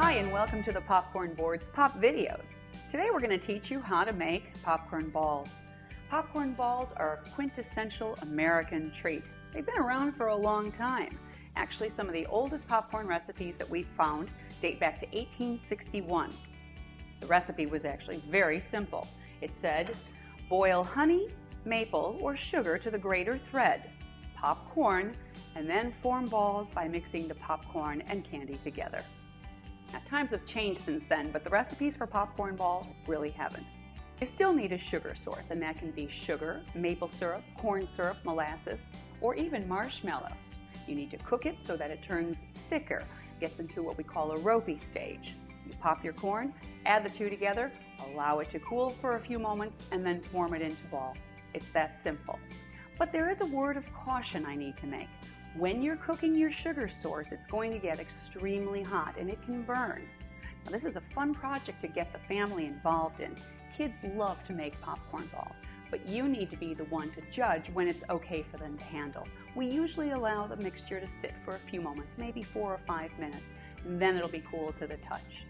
Hi, and welcome to the Popcorn Board's Pop Videos. Today we're going to teach you how to make popcorn balls. Popcorn balls are a quintessential American treat. They've been around for a long time. Actually, some of the oldest popcorn recipes that we've found date back to 1861. The recipe was actually very simple. It said, boil honey, maple, or sugar to the greater thread, pop corn, and then form balls by mixing the popcorn and candy together. Now, times have changed since then, but the recipes for popcorn balls really haven't. You still need a sugar source, and that can be sugar, maple syrup, corn syrup, molasses, or even marshmallows. You need to cook it so that it turns thicker, gets into what we call a ropey stage. You pop your corn, add the two together, allow it to cool for a few moments, and then form it into balls. It's that simple. But there is a word of caution I need to make. When you're cooking your sugar source, it's going to get extremely hot and it can burn. Now, this is a fun project to get the family involved in. Kids love to make popcorn balls, but you need to be the one to judge when it's okay for them to handle. We usually allow the mixture to sit for a few moments, maybe 4 or 5 minutes, and then it'll be cool to the touch.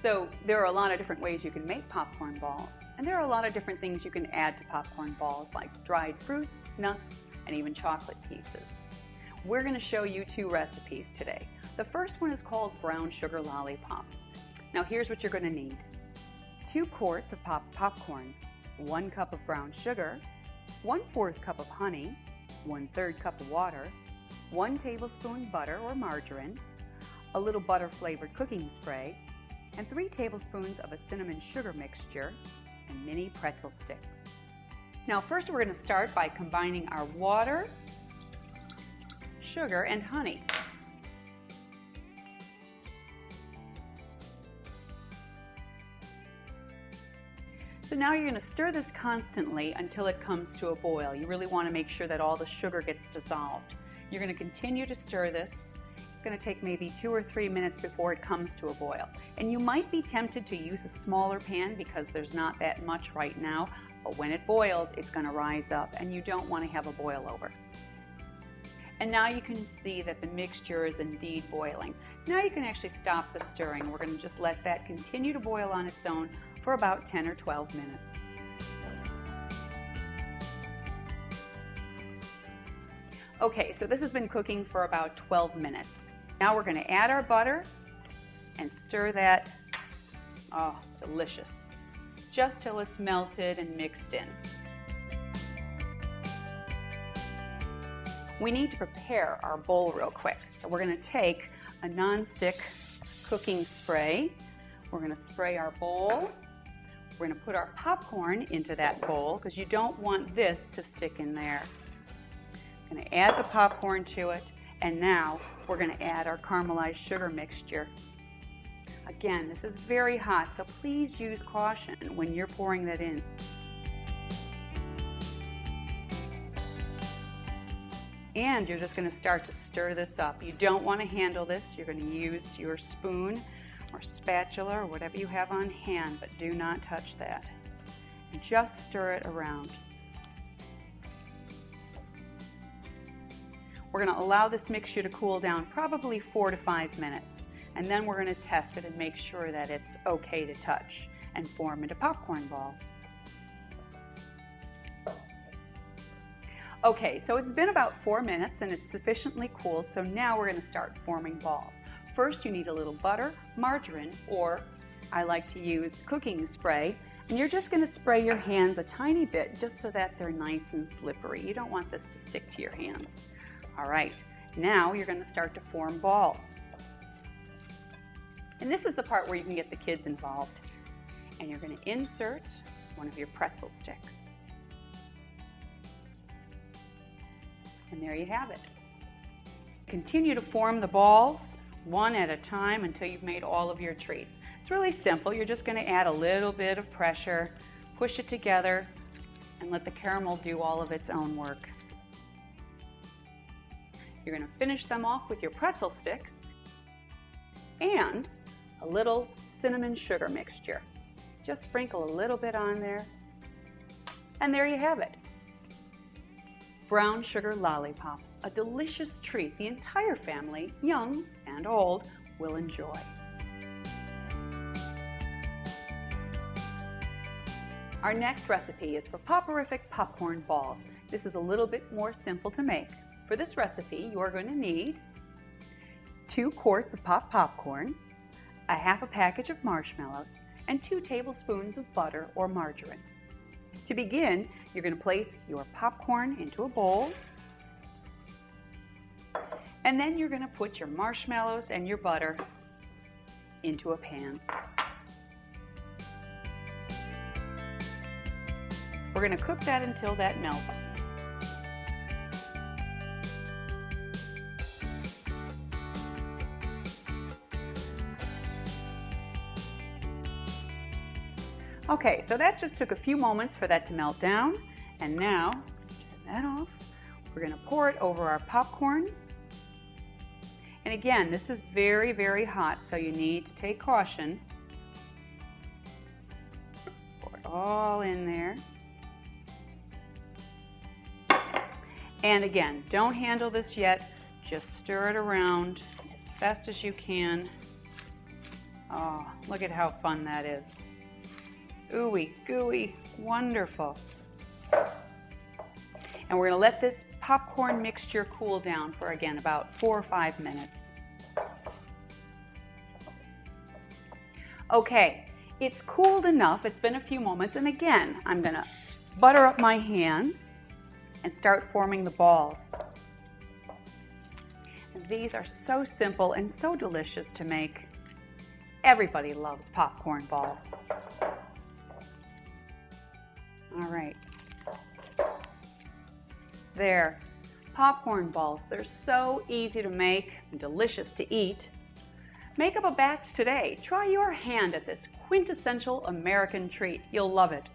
So there are a lot of different ways you can make popcorn balls, and there are a lot of different things you can add to popcorn balls, like dried fruits, nuts, and even chocolate pieces. We're going to show you 2 recipes today. The first one is called brown sugar lollipops. Now here's what you're going to need. 2 quarts of popcorn, 1 cup of brown sugar, 1/4 cup of honey, 1/3 cup of water, 1 tablespoon butter or margarine, a little butter flavored cooking spray, and 3 tablespoons of a cinnamon sugar mixture, and mini pretzel sticks. Now first we're going to start by combining our water, sugar, and honey. So now you're going to stir this constantly until it comes to a boil. You really want to make sure that all the sugar gets dissolved. You're going to continue to stir this. It's going to take maybe 2 or 3 minutes before it comes to a boil. And you might be tempted to use a smaller pan because there's not that much right now, but when it boils, it's going to rise up and you don't want to have a boil over. And now you can see that the mixture is indeed boiling. Now you can actually stop the stirring. We're going to just let that continue to boil on its own for about 10 or 12 minutes. Okay, so this has been cooking for about 12 minutes. Now we're going to add our butter and stir that, oh, delicious, just till it's melted and mixed in. We need to prepare our bowl real quick. So we're going to take a non-stick cooking spray. We're going to spray our bowl. We're going to put our popcorn into that bowl because you don't want this to stick in there. I'm going to add the popcorn to it, and now we're going to add our caramelized sugar mixture. Again, this is very hot, so please use caution when you're pouring that in. And you're just going to start to stir this up. You don't want to handle this. You're going to use your spoon or spatula or whatever you have on hand, but do not touch that. Just stir it around. We're going to allow this mixture to cool down probably 4 to 5 minutes, and then we're going to test it and make sure that it's okay to touch and form into popcorn balls. Okay, so it's been about 4 minutes and it's sufficiently cooled, so now we're going to start forming balls. First, you need a little butter, margarine, or I like to use cooking spray, and you're just going to spray your hands a tiny bit just so that they're nice and slippery. You don't want this to stick to your hands. All right, now you're going to start to form balls. And this is the part where you can get the kids involved. And you're going to insert one of your pretzel sticks. And there you have it. Continue to form the balls one at a time until you've made all of your treats. It's really simple. You're just going to add a little bit of pressure, push it together, and let the caramel do all of its own work. You're going to finish them off with your pretzel sticks and a little cinnamon sugar mixture. Just sprinkle a little bit on there, and there you have it. Brown sugar lollipops, a delicious treat the entire family, young and old, will enjoy. Our next recipe is for Popperific popcorn balls. This is a little bit more simple to make. For this recipe, you are going to need 2 quarts of popped popcorn, a half a package of marshmallows, and 2 tablespoons of butter or margarine. To begin, you're going to place your popcorn into a bowl, and then you're going to put your marshmallows and your butter into a pan. We're going to cook that until that melts. Okay, so that just took a few moments for that to melt down, and now, turn that off, we're going to pour it over our popcorn. And again, this is very, very hot, so you need to take caution. Pour it all in there. And again, don't handle this yet, just stir it around as fast as you can. Oh, look at how fun that is. Ooey gooey, wonderful. And we're going to let this popcorn mixture cool down for, again, about 4 or 5 minutes. Okay, it's cooled enough, it's been a few moments, and again, I'm going to butter up my hands and start forming the balls. And these are so simple and so delicious to make. Everybody loves popcorn balls. All right. There, popcorn balls. They're so easy to make and delicious to eat. Make up a batch today. Try your hand at this quintessential American treat. You'll love it.